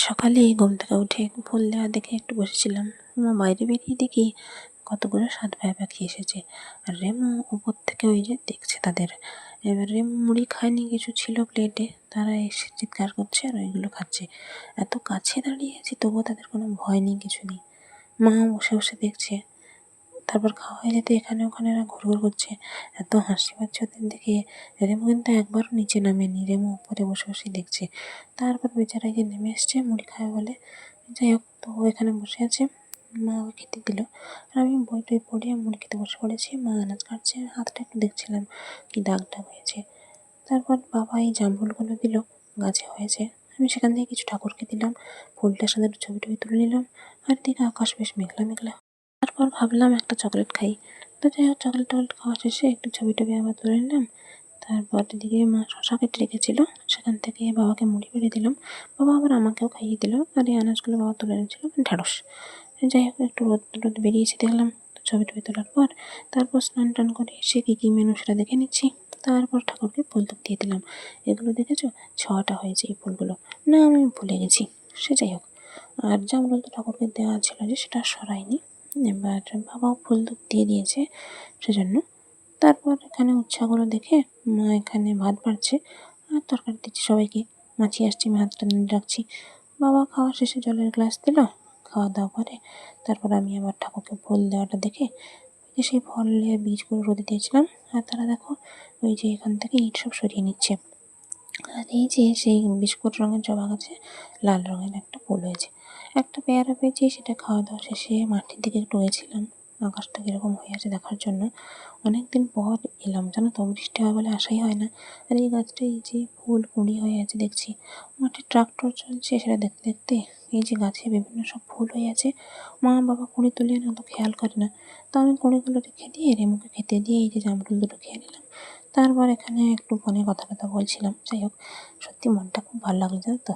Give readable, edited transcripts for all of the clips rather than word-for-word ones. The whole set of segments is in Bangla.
সকালেই ঘুম থেকে উঠে ফুল দেওয়া দেখে একটু বসেছিলাম। মা বাইরে বেরিয়ে দেখি কতগুলো 7 ভাই পাখি এসেছে। আর রেমো উপর থেকে ওই যে দেখছে তাদের। এবার রেমো মুড়ি খায়নি, কিছু ছিল প্লেটে, তারা এসে চিৎকার করছে আর ওইগুলো খাচ্ছে। এত কাছে দাঁড়িয়ে আছি তবুও তাদের কোনো ভয় নেই, কিছু নেই। মা বসে বসে দেখছে। তারপর খাওয়া হয়ে যেতে এখানে ওখানে এরা ঘুরঘুর করছে। এত হাসি পাচ্ছে ওদের দেখে। রেমো কিন্তু একবারও নিচে নামেনি, রেমো উপরে বসে বসে দেখছে। তারপর বেচারা যে নেমে এসছে মুড়ি খাবে বলে। যাই হোক, তো ও এখানে বসে আছে, মা ওকে খেতে দিল। আর আমি বই টই পড়ে মুড়ি খেতে বসে পড়েছি। মা আনাজ কাটছে, হাতটা একটু দেখছিলাম কি দাগ টাগ হয়েছে। তারপর বাবা এই জামরুলগুলো দিল, গাছে হয়েছে। আমি সেখান থেকে কিছু ঠাকুরকে দিলাম, ফুলটার সাথে একটু ছবি টবি তুলে নিলাম। আর দিকে আকাশ বেশ মেঘলা মেঘলা। তারপর ভাবলাম একটা চকলেট খাই। তো যাই হোক, চকলেট টকলেট খাওয়া শেষে একটু ছবি টবি আবার তুলে নিলাম। তারপর এদিকে মা শশা কেটে রেখেছিল, সেখান থেকে বাবাকে মুড়ি বেড়ে দিলাম। বাবা আবার আমাকেও খাইয়ে দিল। আর এই আনাজগুলো বাবা তুলে এনেছিল, ঢ্যাঁড়স। যাই হোক, একটু রোদ রোদ বেরিয়েছে দেখলাম। ছবি টবি তোলার পর তারপর স্নান টান করে এসে কী মেনু সেটা দেখে নিচ্ছি। তারপর ঠাকুরকে ফুল টুক দিয়ে দিলাম। এগুলো দেখেছো, 6টা হয়েছে এই ফুলগুলো। না, আমি ভুলে গেছি। সে যাই হোক, আর জামরুল তো ঠাকুরকে দেওয়া ছিল যে, সেটা সরাইনি। এবার বাবাও ফুল টুক দিয়ে দিয়েছে সেজন্য। তারপর এখানে উচ্ছাগুলো দেখে মা এখানে ভাত বাড়ছে আর তরকারি দিচ্ছে সবাইকে। মাছি আসছে, আমি হাতটা নিয়ে রাখছি। বাবা খাওয়া শেষে জলের গ্লাস দিল। খাওয়া দাওয়া করে তারপর আমি আবার ঠাকুরকে ফুল দেওয়াটা দেখে ওই যে সেই ফলের বীজগুলো রোদে দিয়েছিলাম। আর তারা দেখো ওই যে এখান থেকে ইট সব সরিয়ে নিচ্ছে। আর এই যে সেই বিস্কুট রঙের জবা গাছে লাল রঙের একটা ফুল হয়েছে। একটা পেয়ারা পেয়েছি, সেটা খাওয়া দাওয়া শেষে মাঠের দিকে একটু গেছিলাম আকাশটা কীরকম হয়ে আছে দেখার জন্য। অনেকদিন পর এলাম, জানো তো, বৃষ্টি হয় বলে আসাই হয় না। আর এই গাছটায় এই যে ফুল কুঁড়ি হয়ে আছে দেখছি। মাঠে ট্রাক্টর চলছে, সেটা দেখতে দেখতে এই যে গাছে বিভিন্ন সব ফুল হয়ে আছে। মা বাবা কুঁড়ি তুলে না তো খেয়াল করে না। তো আমি কুঁড়িগুলো রেখে দিয়ে রেমুকে খেতে দিয়ে এই যে জামরুল দুটো খেয়ে নিলাম। তারপর এখানে একটু ফোনে কথা টথা বলছিলাম। যাই হোক, সত্যি মনটা খুব ভালো লাগলো, জানো তো।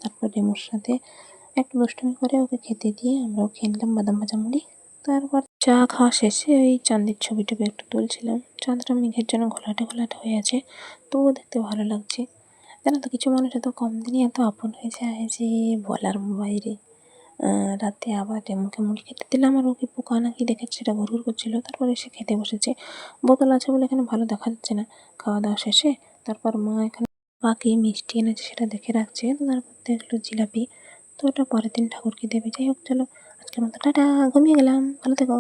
তারপর রেমুর সাথে একটু দুষ্টুমি করে ওকে খেতে দিয়ে আমরাও খেয়ে নিলাম বাদাম ভাজা মুড়ি। তারপর চা খাওয়া শেষে ওই চাঁদের ছবি টবি একটু তুলছিলাম। চাঁদটা মেঘের জন্য ঘোলাটে ঘোলাটে হয়ে আছে, তবুও দেখতে ভালো লাগছে। জানো তো, কিছু মানুষ এত কম দিনই এত আপন হয়ে যায় যে বলার বাইরে। রাতে আবার রেমুকে মুড়ি খেতে দিলাম, আর ওকে পোকা নাকি দেখেছে, সেটা ঘুরঘুর করছিল। তারপর এসে খেতে বসেছে। বোতল আছে বলে এখানে ভালো দেখা যাচ্ছে না। খাওয়া দাওয়া শেষে তারপর মা এখানে বাকি মিষ্টি এনেছে, সেটা দেখে রাখছে। তো তারপর দেখলো জিলাপি। তো ওটা পরের দিন ঠাকুরকে দেবে। যাই হোক, চলো আজকের মতো টাটা, ঘুমিয়ে গেলাম, ভালো থেকো।